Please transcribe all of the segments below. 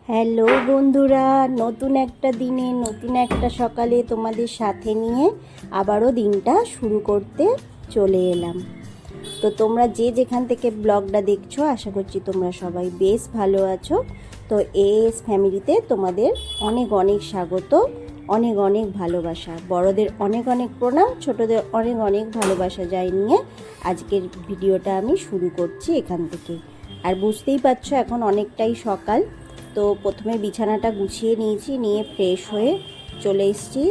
Hello বন্ধুরা, নতুন একটা দিনে নতুন একটা সকালে তোমাদের সাথে নিয়ে আবারও দিনটা শুরু করতে চলে এলাম। তো তোমরা যে যেখান থেকে ব্লগটা দেখছো, আশা করছি তোমরা সবাই বেশ ভালো আছো। তো এস ফ্যামিলিতে তোমাদের অনেক অনেক স্বাগত, অনেক অনেক ভালোবাসা। বড়দের অনেক অনেক প্রণাম, ছোটদের অনেক অনেক ভালোবাসা নিয়ে আজকের ভিডিওটা আমি শুরু করছি এখান থেকে। আর বুঝতেই পারছো এখন অনেকটাই সকাল। তো প্রথমে বিছানাটা গুছিয়ে নিয়েছি, নিয়ে ফ্রেশ হয়ে চলে এসেছি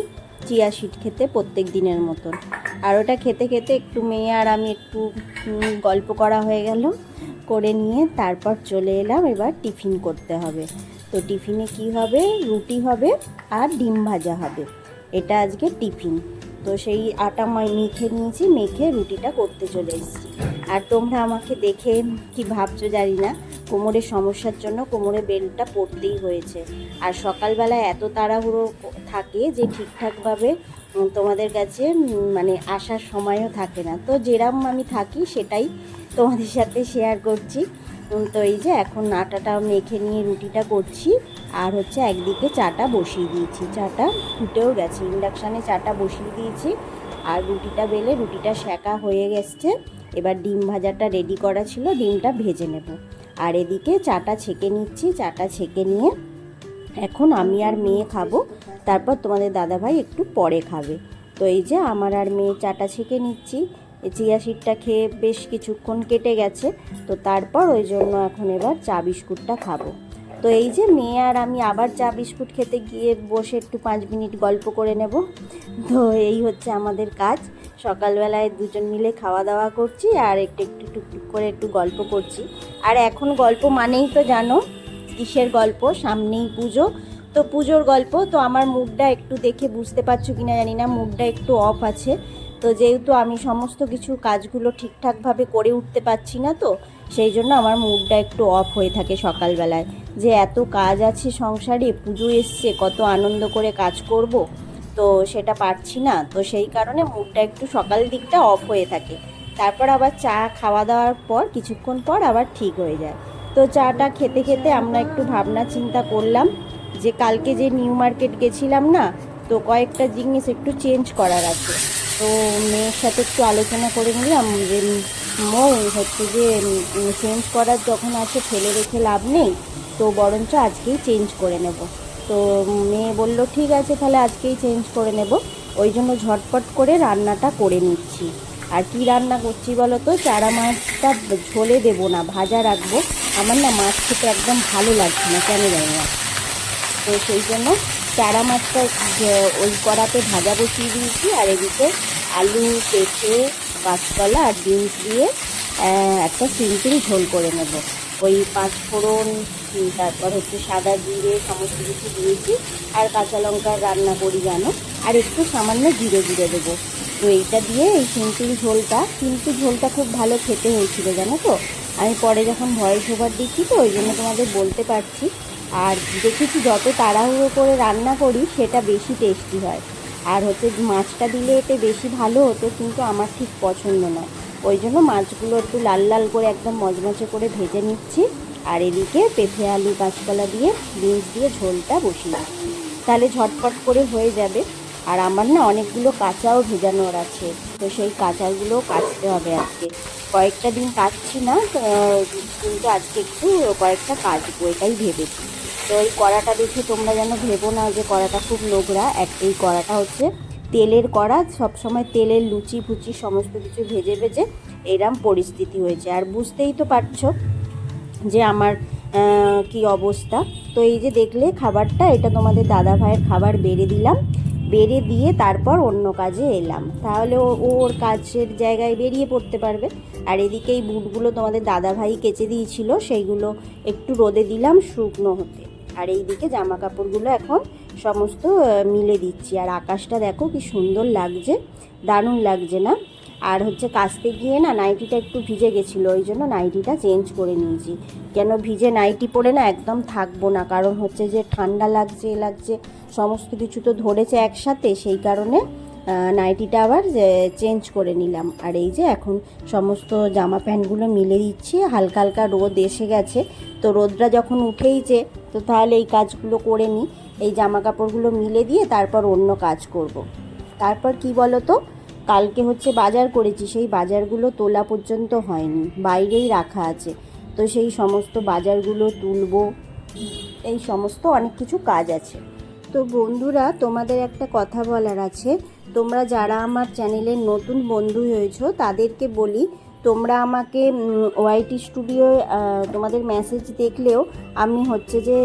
চিয়া সিড খেতে প্রত্যেক দিনের মতন। আর ওটা খেতে খেতে একটু মেয়ে আর আমি একটু গল্প করা হয়ে গেল, করে নিয়ে তারপর চলে এলাম এবার টিফিন করতে হবে। তো টিফিনে কি হবে, রুটি হবে আর ডিম ভাজা হবে, এটা আজকে টিফিন। তো সেই আটা মেখে নিয়েছি, মেখে রুটিটা করতে চলে এসেছি। আর তোমরা আমাকে দেখে কি ভাবছো জানি না, কোমরের সমস্যার জন্য কোমরে বেল্টটা পরতেই হয়েছে। আর সকালবেলায় এত তাড়াহুড়ো থাকে যে ঠিকঠাকভাবে তোমাদের কাছে মানে আসার সময়ও থাকে না। তো যেরকম আমি থাকি সেটাই তোমাদের সাথে শেয়ার করছি। তো এই যে এখন আটাটা মেখে নিয়ে রুটিটা করছি। আর হচ্ছে একদিকে চাটা বসিয়ে দিয়েছি, চাটা ফুটেও গেছে, ইন্ডাকশানে চাটা বসিয়ে দিয়েছি। আর রুটিটা বেলে রুটিটা সেঁকা হয়ে গেছে। এবার ডিম ভাজাটা রেডি করা ছিল, ডিমটা ভেজে নেব। আর এদিকে চাটা ছেঁকে নিচ্ছি, চাটা ছেঁকে নিয়ে এখন আমি আর মেয়ে খাবো, তারপর তোমাদের দাদাভাই একটু পরে খাবে। তো এই যে আমার আর মেয়ে চাটা ছেঁকে নিচ্ছি। এই চিয়া সিডটা খেয়ে বেশ কিছুক্ষণ কেটে গেছে, তো তারপর ওই জন্য এখন এবার চা বিস্কুটটা খাবো। তো এই যে মেয়ে আর আমি আবার চা বিস্কুট খেতে গিয়ে বসে একটু 5 মিনিট গল্প করে নেব। তো এই হচ্ছে আমাদের কাজ, সকালবেলায় দুজন মিলে খাওয়া দাওয়া করছি আর একটু একটু টুকটুক করে একটু গল্প করছি। আর এখন গল্প মানেই তো জানো কিসের গল্প, সামনেই পুজো। তো পুজোর গল্প। তো আমার মুডটা একটু দেখে বুঝতে পারছো কি না জানি না, মুডটা একটু অফ আছে। তো যেহেতু আমি সমস্ত কিছু কাজগুলো ঠিকঠাকভাবে করে উঠতে পারছি না, তো সেই জন্য আমার মুডটা একটু অফ হয়ে থাকে সকালবেলায়, যে এত কাজ আছে সংসারে, পুজো এসছে, কত আনন্দ করে কাজ করব, তো সেটা পারছি না। তো সেই কারণে মুডটা একটু সকাল দিকটা অফ হয়ে থাকে। তারপর আবার চা খাওয়া দাওয়ার পর কিছুক্ষণ পর আবার ঠিক হয়ে যায়। তো চাটা খেতে খেতে আমরা একটু ভাবনা চিন্তা করলাম যে কালকে যে নিউ মার্কেট গেছিলাম না, তো কয়েকটা জিনিস একটু চেঞ্জ করার আছে। তো মেয়ের সাথে একটু আলোচনা করে নিলাম যে হচ্ছে যে চেঞ্জ করার যখন আছে ফেলে রেখে লাভ নেই, তো বরঞ্চ আজকেই চেঞ্জ করে নেব। তো মেয়ে বলল ঠিক আছে তাহলে আজকেই চেঞ্জ করে নেব। ওই জন্য ঝটপট করে রান্নাটা করে নিচ্ছি। আর কি রান্না করছি বলো তো, চারা মাছটা ঝোলে দেবো না, ভাজা রাখবো। আমার না মাছ খেতে একদম ভালো লাগছে না, কেন জানি না। তো সেই জন্য চারা মাছটা ওই কড়াতে ভাজা বসিয়ে দিয়েছি। আর এদিকে আলু, পেঁপে, কাঁচকলা আর বিনস দিয়ে একটা সিম্পল ঝোল করে নেব। ওই 5 ফোড়ন, তারপর হচ্ছে সাদা জিরে সমস্ত কিছু দিয়েছি। আর কাঁচা লঙ্কার রান্না করি জানো, আর একটু সামান্য জিরে জিরে দেবো। তো এইটা দিয়ে এই সিম্পল ঝোলটা, কিন্তু ঝোলটা খুব ভালো খেতে হয়েছিল জানো তো। আমি পরে যখন ভয়েস ওভার দিচ্ছি তো ওই জন্য তোমাদের বলতে পারছি। আর দেখেছি যত তাড়াহুড়ো করে রান্না করি সেটা বেশি টেস্টি হয়। আর হচ্ছে মাছটা দিলে এতে বেশি ভালো হতো, কিন্তু আমার ঠিক পছন্দ নয়। ওই জন্য মাছগুলো একটু লাল লাল করে একদম মচমচে করে ভেজে নিচ্ছি। আর এদিকে পেঁপে, আলু, কাঁচকলা দিয়ে বিনস দিয়ে ঝোলটা বসিয়ে দিচ্ছি, তাহলে ঝটপট করে হয়ে যাবে। আর আমার না অনেকগুলো কাঁচাও ভেজানোর আছে, তো সেই কাঁচাগুলোও কাচতে হবে আজকে। কয়েকটা দিন কাটছি না, কিন্তু আজকে একটু কয়েকটা কাটবো এটাই ভেবেছি। তো এই কড়াটা দেখে তোমরা যেন ভেবো না যে কড়াটা খুব নোংরা। এই কড়াটা হচ্ছে তেলের কড়া, সবসময় তেলের লুচি ফুচি সমস্ত কিছু ভেজে ভেজে এরম পরিস্থিতি হয়েছে। আর বুঝতেই তো পারছো যে আমার কি অবস্থা। তো এই যে দেখলে খাবারটা, এটা তোমাদের দাদা ভাইয়ের খাবার বেড়ে দিলাম, বেড়ে দিয়ে তারপর অন্য কাজে এলাম, তাহলে ও ওর কাজের জায়গায় বেরিয়ে পড়তে পারবে। আর এদিকে এই বুটগুলো তোমাদের দাদা ভাই কেচে দিয়েছিল, সেইগুলো একটু রোদে দিলাম শুকনো হতে। আর এইদিকে জামা কাপড়গুলো এখন সমস্ত মিলে দিচ্ছি। আর আকাশটা দেখো কি সুন্দর লাগছে, দারুণ লাগছে না। আর হচ্ছে কাচতে গিয়ে না নাইটিটা একটু ভিজে গেছিলো, ওই জন্য নাইটিটা চেঞ্জ করে নিয়েছি। কেন ভিজে নাইটি পরে না একদম থাকবো না, কারণ হচ্ছে যে ঠান্ডা লাগছে সমস্ত কিছু তো ধরেছে একসাথে, সেই কারণে নাইটিটা আবার চেঞ্জ করে নিলাম। আর এই যে এখন সমস্ত জামা প্যান্টগুলো মিলে দিচ্ছি। হালকা হালকা রোদ এসে গেছে, তো রোদটা যখন উঠেইছে তো তাহলে এই কাজগুলো করে নিই, এই জামা কাপড়গুলো মিলে দিয়ে তারপর অন্য কাজ করব। তারপর কি বলো তো, কালকে হচ্ছে বাজার করেছি, সেই বাজারগুলো তোলা পর্যন্ত হয়নি, বাইরেই রাখা আছে। তো সেই সমস্ত বাজারগুলো তুলবো, এই সমস্ত অনেক কিছু কাজ আছে। তো বন্ধুরা, তোমাদের একটা কথা বলার আছে। তোমরা যারা আমার চ্যানেলের নতুন বন্ধু হয়েছো তাদেরকে বলি, তোমরা আমাকে ওয়াইটি স্টুডিও তোমাদের মেসেজ দেখলেও আমি হচ্ছে যে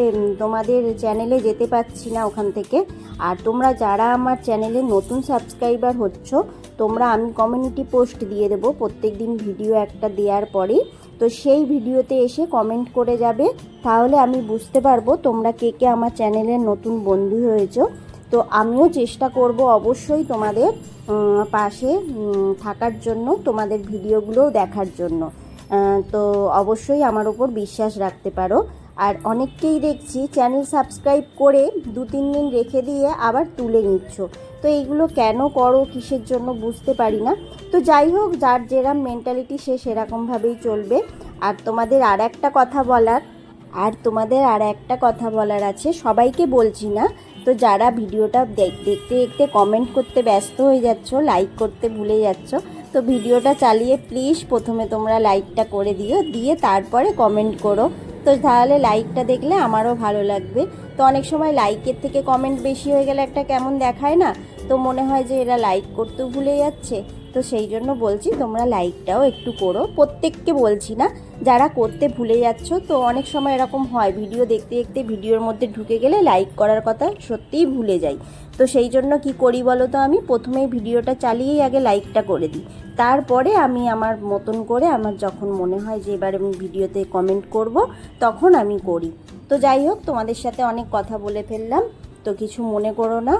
তোমাদের চ্যানেলে যেতে পারছি না ওখান থেকে। আর তোমরা যারা আমার চ্যানেলে নতুন সাবস্ক্রাইবার হচ্ছ, তোমরা আমি কমিউনিটি পোস্ট দিয়ে দেবো প্রত্যেক দিন ভিডিও একটা দেওয়ার পরেই। তো সেই ভিডিওতে এসে কমেন্ট করে যাবে, তাহলে আমি বুঝতে পারবো তোমরা কে কে আমার চ্যানেলের নতুন বন্ধু হয়েছো। তো আমিও চেষ্টা করব অবশ্যই তোমাদের পাশে থাকার জন্য, তোমাদের ভিডিওগুলোও দেখার জন্য। তো অবশ্যই আমার ওপর বিশ্বাস রাখতে পারো। আর অনেককেই দেখছি চ্যানেল সাবস্ক্রাইব করে 2-3 দিন রেখে দিয়ে আবার তুলে নিচ্ছ। তো এইগুলো কেন করো, কিসের জন্য বুঝতে পারি না। তো যাই হোক, যার যেরকম মেন্টালিটি সে সেরকমভাবেই চলবে। আর তোমাদের আর একটা কথা বলার আছে, সবাইকে বলছি না। তো যারা ভিডিওটা দেখতে দেখতে কমেন্ট করতে ব্যস্ত হয়ে যাচ্ছ, লাইক করতে ভুলে যাচ্ছ, তো ভিডিওটা চালিয়ে প্লিজ প্রথমে তোমরা লাইকটা করে দিও, দিয়ে তারপরে কমেন্ট করো। তো তাহলে লাইকটা দেখলে আমারও ভালো লাগবে। তো অনেক সময় লাইকের থেকে কমেন্ট বেশি হয়ে গেলে একটা কেমন দেখায় না, তো মনে হয় যে এরা লাইক করতেও ভুলে যাচ্ছে। তো সেই জন্য বলছি তোমরা লাইকটাও একটু করো, প্রত্যেককে বলছি না, যারা করতে ভুলে যাচ্ছ। তো অনেক সময় এরকম হয়, ভিডিও দেখতে দেখতে ভিডিওর মধ্যে ঢুকে গেলে লাইক করার কথা সত্যিই ভুলে যাই। তো সেই জন্য কি করি বলো তো, আমি প্রথমেই ভিডিওটা চালিয়েই আগে লাইকটা করে দিই, তারপরে আমি আমার মতন করে আমার যখন মনে হয় যে এবার আমি ভিডিওতে কমেন্ট করব, তখন আমি করি। তো যাই হোক, তোমাদের সাথে অনেক কথা বলে ফেললাম, তো কিছু মনে করো না।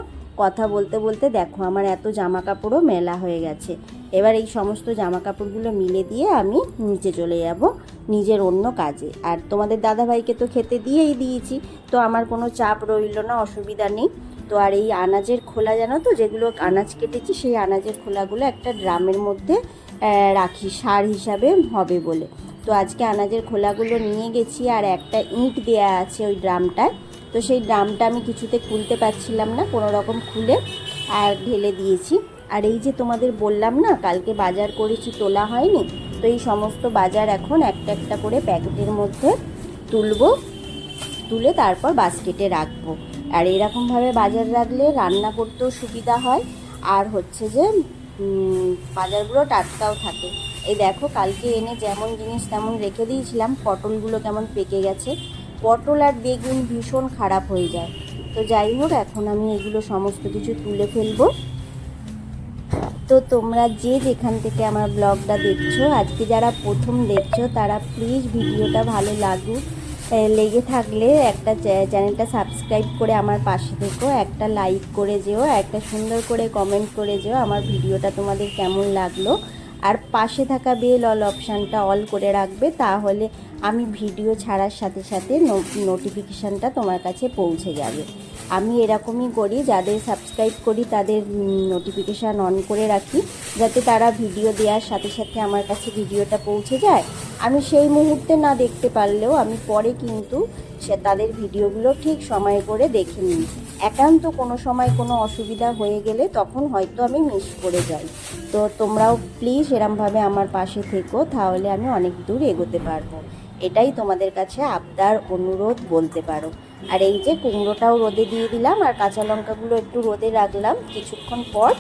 কথা বলতে বলতে দেখো আমার এত জামা কাপড়ও মেলা হয়ে গেছে। এবার এই সমস্ত জামা কাপড়গুলো মিলে দিয়ে আমি নিচে চলে যাব নিজের অন্য কাজে। আর তোমাদের দাদাভাইকে তো খেতে দিয়েই দিয়েছি, তো আমার কোনো চাপ রইল না, অসুবিধা নেই। তো আর এই আনাজের খোলা, জানো তো, যেগুলো আনাজ কেটেছি সেই আনাজের খোলাগুলো একটা ড্রামের মধ্যে রাখি, সার হিসাবে হবে বলে। তো আজকে আনাজের খোলাগুলো নিয়ে গেছি, আর একটা ইঁট দেয়া আছে ওই ড্রামটায়। তো সেই ড্রামটা আমি কিছুতে খুলতে পারছিলাম না, কোনো রকম খুলে আর ঢেলে দিয়েছি। আর এই যে তোমাদের বললাম না কালকে বাজার করেছি, তোলা হয়নি, তো এই সমস্ত বাজার এখন একটা একটা করে প্যাকেটের মধ্যে তুলে তারপর বাস্কেটে রাখবো। আর এরকমভাবে বাজার রাখলে রান্না করতেও সুবিধা হয়, আর হচ্ছে যে বাজারগুলো টাটকাও থাকে। এই দেখো, কালকে এনে যেমন জিনিস তেমন রেখে দিয়েছিলাম, পটলগুলো কেমন পেকে গেছে। পটল আর বেগুন ভীষণ খারাপ হয়ে যায়। তো যাই হোক, এখন আমি এগুলো সমস্ত কিছু তুলে ফেলবো। তো তোমরা যে যেখান থেকে আমার ব্লগটা দেখছো, আজকে যারা প্রথম দেখছো তারা প্লিজ ভিডিওটা ভালো লেগে থাকলে একটা চ্যানেলটা সাবস্ক্রাইব করে আমার পাশে থেকো, একটা লাইক করে যেও, একটা সুন্দর করে কমেন্ট করে যেও আমার ভিডিওটা তোমাদের কেমন লাগলো। আর পাশে থাকা বেল অপশানটা অল করে রাখবে, তাহলে আমি ভিডিও ছাড়ার সাথে সাথে নোটিফিকেশানটা তোমার কাছে পৌঁছে যাবে। আমি এরকমই করি, যাদের সাবস্ক্রাইব করি তাদের নোটিফিকেশান অন করে রাখি, যাতে তারা ভিডিও দেওয়ার সাথে সাথে আমার কাছে ভিডিওটা পৌঁছে যায়। আমি সেই মুহূর্তে না দেখতে পারলেও আমি পরে কিন্তু তাদের ভিডিওগুলো ঠিক সময় করে দেখে নিই। একান্ত কোনো সময় কোনো অসুবিধা হয়ে গেলে তখন হয়তো আমি মিস করে যাই। তো তোমরাও প্লিজ এরমভাবে আমার পাশে থেকো, তাহলে আমি অনেক দূর এগোতে পারবো। এটাই তোমাদের কাছে আবদার, অনুরোধ বলতে পারো। আর এই যে কুমড়োটাও রোদে দিয়ে দিলাম, আর কাঁচা লঙ্কাগুলো একটু রোদে রাখলাম, কিছুক্ষণ পর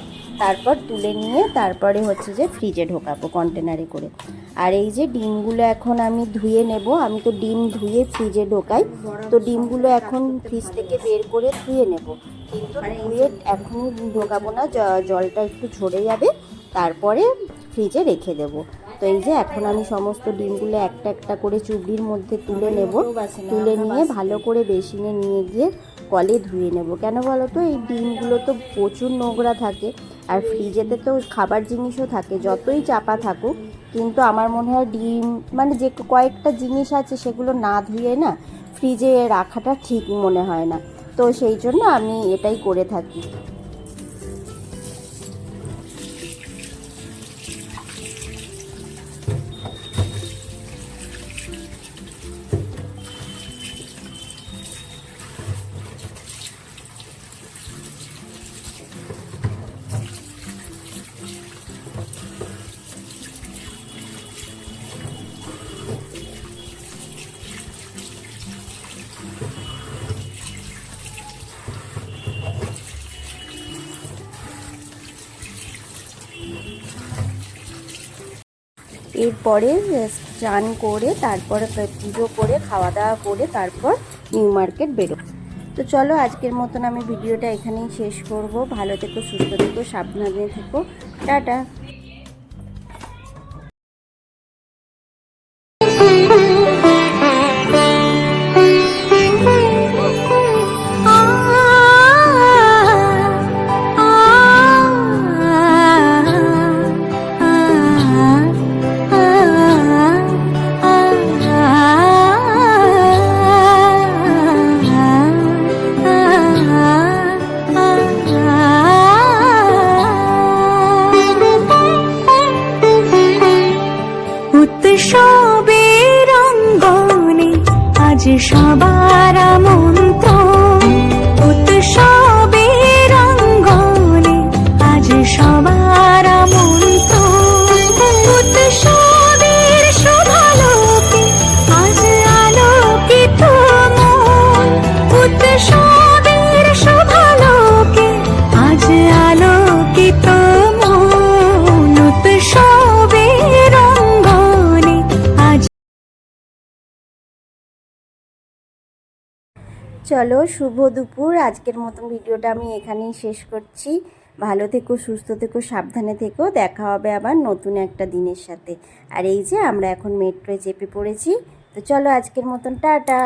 তারপর তুলে নিয়ে তারপরে হচ্ছে যে ফ্রিজে ঢোকাবো কন্টেনারে করে। আর এই যে ডিমগুলো এখন আমি ধুয়ে নেব, আমি তো ডিম ধুয়ে ফ্রিজে ঢোকাই। তো ডিমগুলো এখন ফ্রিজ থেকে বের করে ধুয়ে নেব, কিন্তু ধুয়ে এখনই ঢোকাবো না, জলটা একটু ঝরে যাবে, তারপরে ফ্রিজে রেখে দেবো। তো এই যে এখন আমি সমস্ত ডিমগুলো একটা একটা করে চুবড়ির মধ্যে তুলে নেব, তুলে নিয়ে ভালো করে বেসিনে নিয়ে গিয়ে কলে ধুয়ে নেব। কেন বলো তো, এই ডিমগুলো তো প্রচুর নোংরা থাকে, আর ফ্রিজেতে তো খাবার জিনিসও থাকে, যতই চাপা থাকুক, কিন্তু আমার মনে হয় ডিম মানে যে কয়েকটা জিনিস আছে সেগুলো না ধুয়ে না ফ্রিজে রাখাটা ঠিক মনে হয় না। তো সেই জন্য আমি এটাই করে থাকি। এরপরে স্নান করে তারপরে পুজো করে খাওয়া দাওয়া করে তারপর নিউ মার্কেট বেরো। তো চলো আজকের মতন আমি ভিডিওটা এখানেই শেষ করব। ভালো থেকো, সুস্থ থেকো, সাবধানে থেকো, টাটা। উৎসবের অঙ্গনে আজ সবার আমন্ত্রণ, উৎসবের অঙ্গনে আজ সবার আমন্ত্রণ। উৎসবের শোভালোকে আজ আলোকিত মন, উৎসবের শোভালোকে আজ আলোকিত মন। উৎসবের চলো শুভ দুপুর। আজকের মতন ভিডিওটা আমি এখানেই শেষ করছি। ভালো থেকো, সুস্থ থেকো, সাবধানে থেকো। দেখা হবে আবার নতুন একটা দিনের সাথে। আর এই যে আমরা এখন মেট্রোয় চেপে পড়েছি। তো চলো আজকের মতন টাটা।